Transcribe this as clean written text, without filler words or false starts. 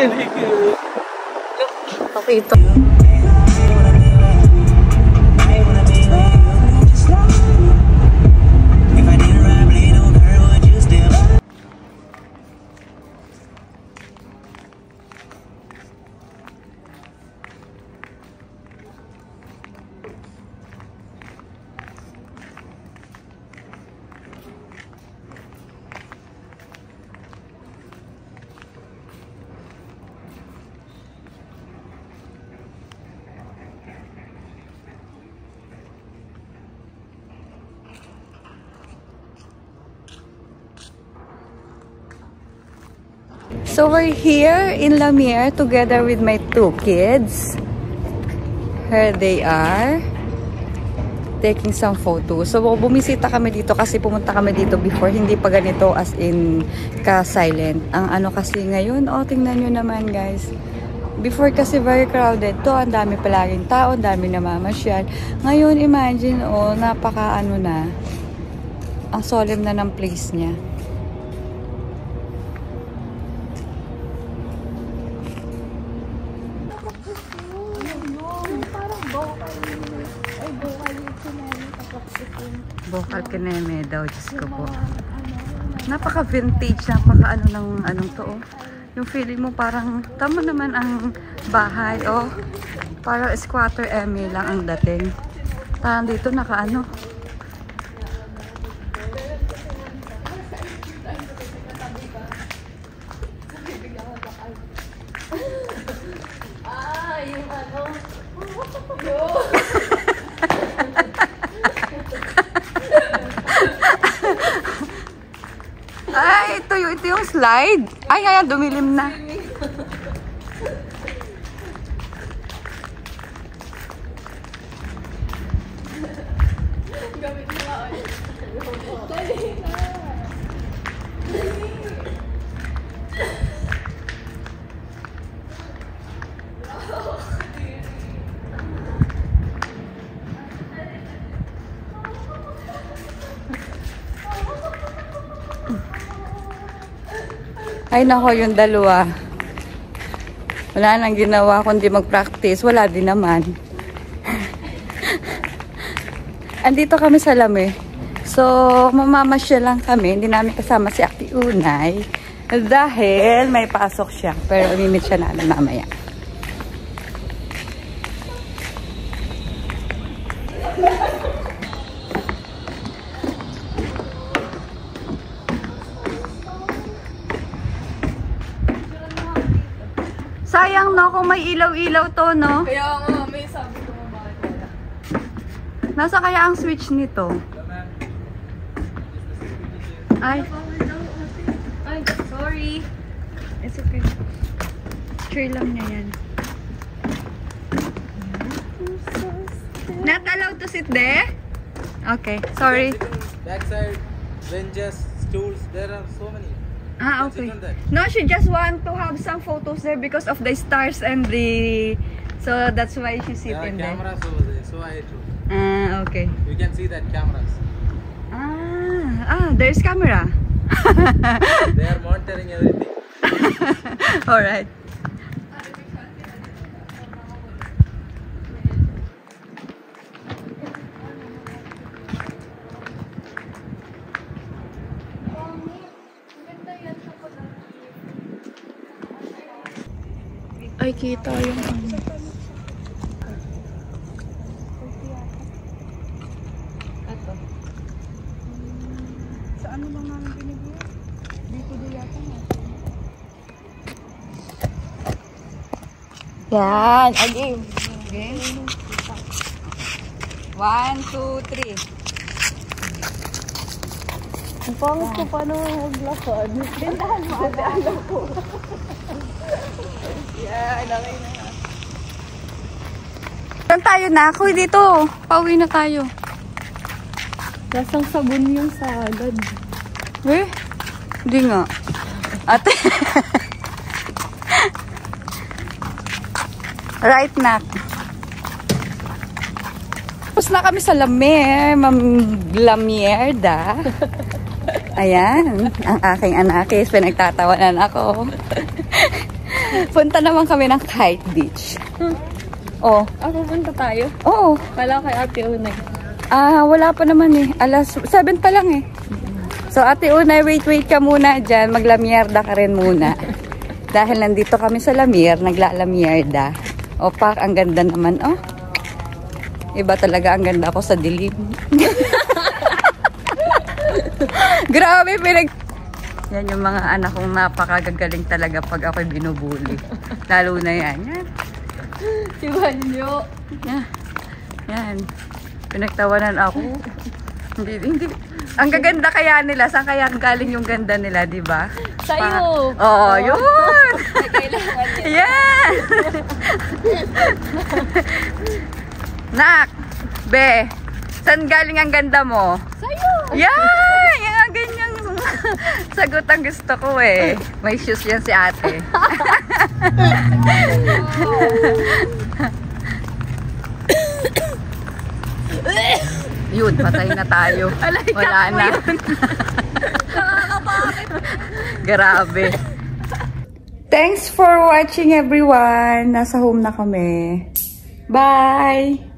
Okay, ito. So we're here in Lamier together with my two kids. Here they are. Taking some photos. So bumisita kami dito kasi pumunta kami dito before. Hindi pa ganito as in ka-silent. Ang ano kasi ngayon, oh tingnan nyo naman guys. Before kasi very crowded to. Ang dami palaging tao, ang dami namamasyal. Ngayon imagine, oh napaka ano na. Ang solemn na ng place niya. Bokal kineme daw, Diyos ko po. Napaka-vintage, napaka-ano ng anong to, oh. Yung feeling mo parang, tama naman ang bahay, oh. Parang squatter eme lang ang dating. Parang dito naka-ano. Yung ano. Ay, ito yung slide. Ay, ayan, dumilim na. Ay nako, yung dalawa. Wala nang ginawa kundi mag-practice. Wala din naman. Andito kami sa Lame. So, mamamasya lang kami. Hindi namin kasama si Ate Unay. Dahil may pasok siya. Pero imimit siya namin mamaya. Sayang no, kung may ilaw-ilaw to, no? Kaya nga, may sabi ko nga bakit wala. Nasa kaya ang switch nito? Ay. Ay, sorry. It's okay. Try lang niya yan. Not allowed to sit there? Okay, sorry. Backside, benches, stools, there are so many. Ah, okay. No, she just want to have some photos there because of the stars and the... So that's why she sit in there. Cameras over there, so I told. Ah, okay. You can see that cameras. There's camera. They are monitoring everything. Alright. Ay, kita yung ano. Ito. Sa ano bang namin binigyan? Dito din yata natin. Yan. Again. Okay. 1, 2, 3. Ang pangit ko paano maglakad. Tindahan mo, ate, alam ko. Yeah, ilagay na nga. Saan tayo na? Ako dito. Pauwi na tayo. Lasang sabon yung sagad. Eh? Hindi nga. Ate. Right na. Tapos na kami sa Lamier. Lamierda. Ayan. Ang aking anakis. Pinagtatawanan ako. Punta naman kami ng Kite Beach. Oh. Pupunta tayo? Oo. Kala kay Ate Unay. Wala pa naman eh. Alas 7 pa lang eh. So, Ate Unay, wait ka muna dyan. Maglamierda ka rin muna. Dahil nandito kami sa Lamier, naglalamierda. O, Pak, ang ganda naman, oh. Iba talaga, ang ganda ako sa dilim. Grabe, Yan yung mga anak kong napakagagaling talaga pag ako'y binubuli. Lalo na yan. Si Banyo. Yan. Pinagtawanan ako. Hindi. Ang gaganda kaya nila. Saan kaya galing yung ganda nila, di ba? Sa'yo. Oo, yun. Kailangan niya. Yan. Nak, be, saan galing ang ganda mo? Sa'yo. Yan. Yan, ganyang sagot ang gusto ko eh. May shoes yan si ate. Yun, patay na tayo. Wala na. Grabe. Thanks for watching everyone. Nasa home na kami. Bye!